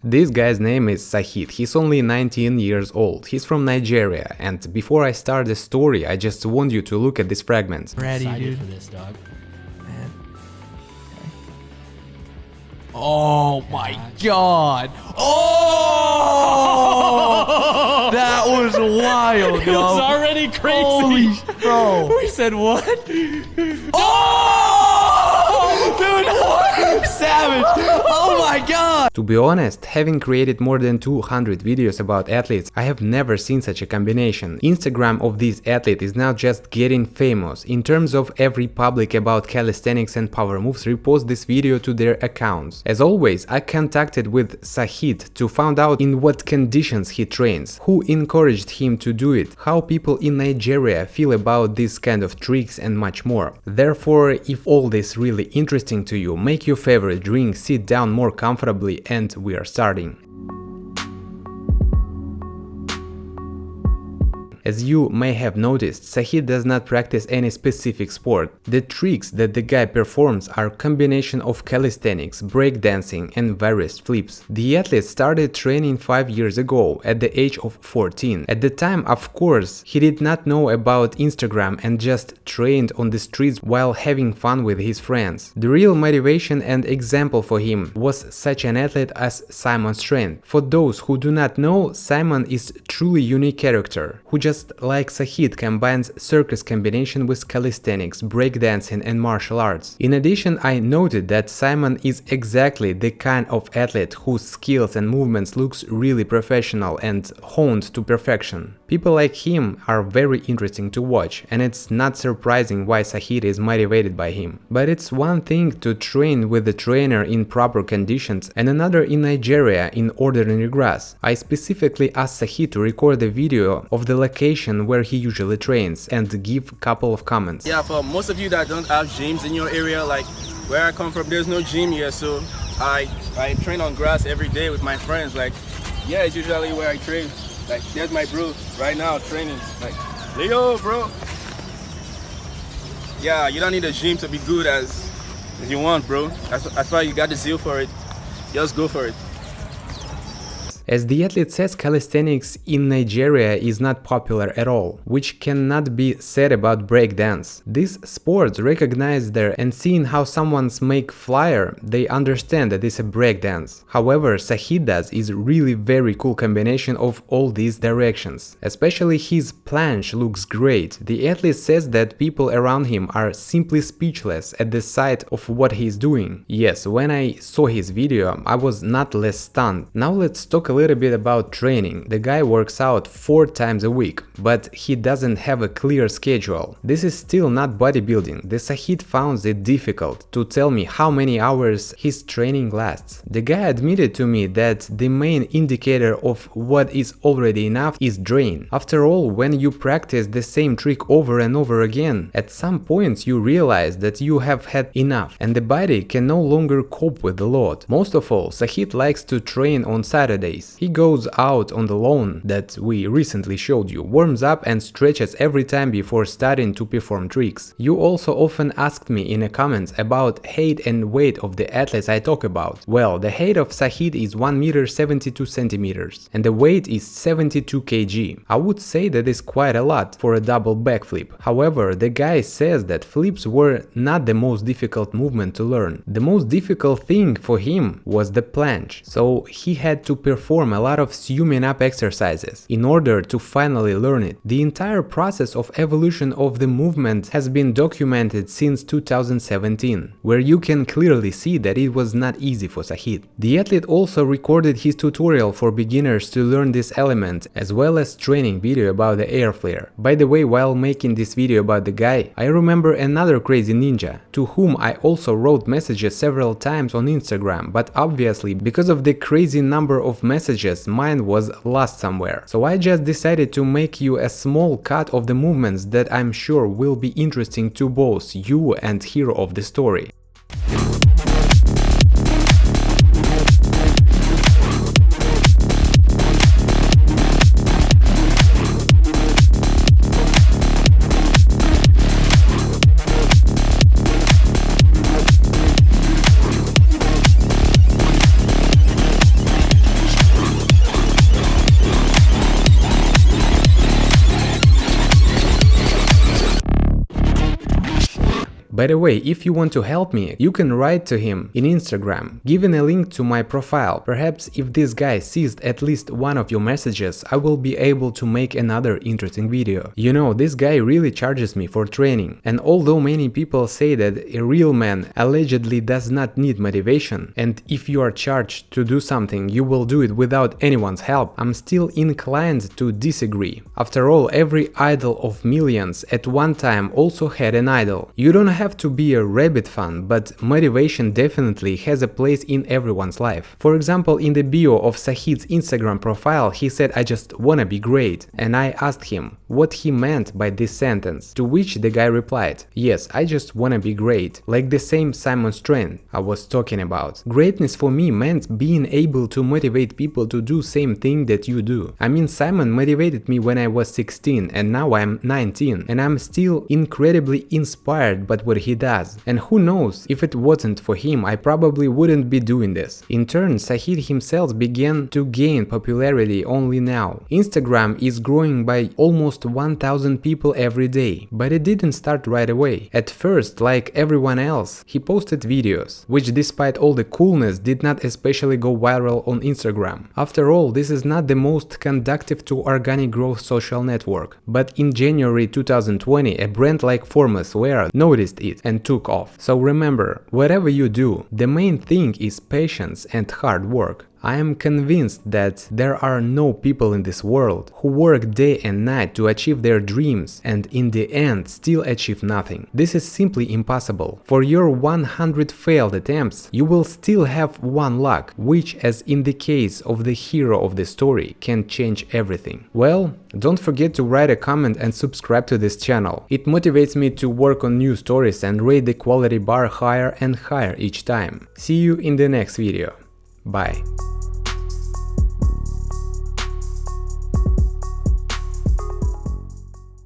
This guy's name is Saheed. He's only 19 years old. He's from Nigeria. And before I start the story, I just want you to look at this fragment. Ready, dude. For this, dog. Man. Okay. Oh my god! Oh! That was wild, It yo. was already crazy. Holy bro. We said what? Oh! Dude, what? Savage! Oh my god! To be honest, having created more than 200 videos about athletes, I have never seen such a combination. Instagram of this athlete is now just getting famous. In terms of every public about calisthenics and power moves repost this video to their accounts. As always, I contacted with Saheed to find out in what conditions he trains, who encouraged him to do it, how people in Nigeria feel about this kind of tricks and much more. Therefore, if all this really interesting to you, make your favorite drink, sit down more comfortably, and we are starting. As you may have noticed, Saheed does not practice any specific sport. The tricks that the guy performs are a combination of calisthenics, breakdancing and various flips. The athlete started training 5 years ago at the age of 14. At the time, of course, he did not know about Instagram and just trained on the streets while having fun with his friends. The real motivation and example for him was such an athlete as Simon Strand. For those who do not know, Simon is truly unique character who just like Saheed combines circus combination with calisthenics, breakdancing and martial arts. In addition, I noted that Simon is exactly the kind of athlete whose skills and movements looks really professional and honed to perfection. People like him are very interesting to watch, and it's not surprising why Saheed is motivated by him. But it's one thing to train with the trainer in proper conditions and another in Nigeria in ordinary grass. I specifically asked Saheed to record a video of the location where he usually trains and give a couple of comments. Yeah, for most of you that don't have gyms in your area, like where I come from, there's no gym here, so I train on grass every day with my friends. Like, yeah, it's usually where I train. Like, there's my bro right now training. Like, Leo, bro. Yeah, you don't need a gym to be good as you want, bro. That's why you got the zeal for it. Just go for it. As the athlete says, calisthenics in Nigeria is not popular at all, which cannot be said about breakdance. These sports recognize there, and seeing how someone's make flyer, they understand that it's a breakdance. However, Saheed does is really very cool combination of all these directions. Especially his planche looks great. The athlete says that people around him are simply speechless at the sight of what he's doing. Yes, when I saw his video, I was not less stunned. Now let's talk a little bit about training. The guy works out 4 times a week, but he doesn't have a clear schedule. This is still not bodybuilding. The Saheed found it difficult to tell me how many hours his training lasts. The guy admitted to me that the main indicator of what is already enough is drain. After all, when you practice the same trick over and over again, at some point you realize that you have had enough and the body can no longer cope with the load. Most of all, Saheed likes to train on Saturdays. He goes out on the lawn that we recently showed you, warms up and stretches every time before starting to perform tricks. You also often asked me in the comments about height and weight of the athletes I talk about. Well, the height of Saheed is 1 meter 72 centimeters and the weight is 72 kg. I would say that is quite a lot for a double backflip. However, the guy says that flips were not the most difficult movement to learn. The most difficult thing for him was the planche, so he had to perform a lot of summing up exercises in order to finally learn it. The entire process of evolution of the movement has been documented since 2017, where you can clearly see that it was not easy for Saheed. The athlete also recorded his tutorial for beginners to learn this element, as well as training video about the air flare. By the way, while making this video about the guy, I remember another crazy ninja, to whom I also wrote messages several times on Instagram, but obviously because of the crazy number of messages, mine was lost somewhere. So I just decided to make you a small cut of the movements that I'm sure will be interesting to both you and hero of the story. By the way, if you want to help me, you can write to him in Instagram, giving a link to my profile. Perhaps if this guy sees at least one of your messages, I will be able to make another interesting video. You know, this guy really charges me for training, and although many people say that a real man allegedly does not need motivation, and if you are charged to do something, you will do it without anyone's help, I'm still inclined to disagree. After all, every idol of millions at one time also had an idol. You don't have to be a rabbit fan, but motivation definitely has a place in everyone's life. For example, in the bio of Saheed's Instagram profile, he said, "I just wanna be great," and I asked him what he meant by this sentence, to which the guy replied, "Yes, I just wanna be great," like the same Simon Strand I was talking about. Greatness for me meant being able to motivate people to do same thing that you do. I mean, Simon motivated me when I was 16 and now I'm 19, and I'm still incredibly inspired by what he does. And who knows, if it wasn't for him, I probably wouldn't be doing this. In turn, Saheed himself began to gain popularity only now. Instagram is growing by almost 1,000 people every day, but it didn't start right away. At first, like everyone else, he posted videos, which despite all the coolness did not especially go viral on Instagram. After all, this is not the most conducive to organic growth social network. But in January 2020, a brand like Formless Wear noticed it and took off. So remember, whatever you do, the main thing is patience and hard work. I am convinced that there are no people in this world who work day and night to achieve their dreams and in the end still achieve nothing. This is simply impossible. For your 100 failed attempts, you will still have one luck, which, as in the case of the hero of the story, can change everything. Well, don't forget to write a comment and subscribe to this channel. It motivates me to work on new stories and rate the quality bar higher and higher each time. See you in the next video. Bye.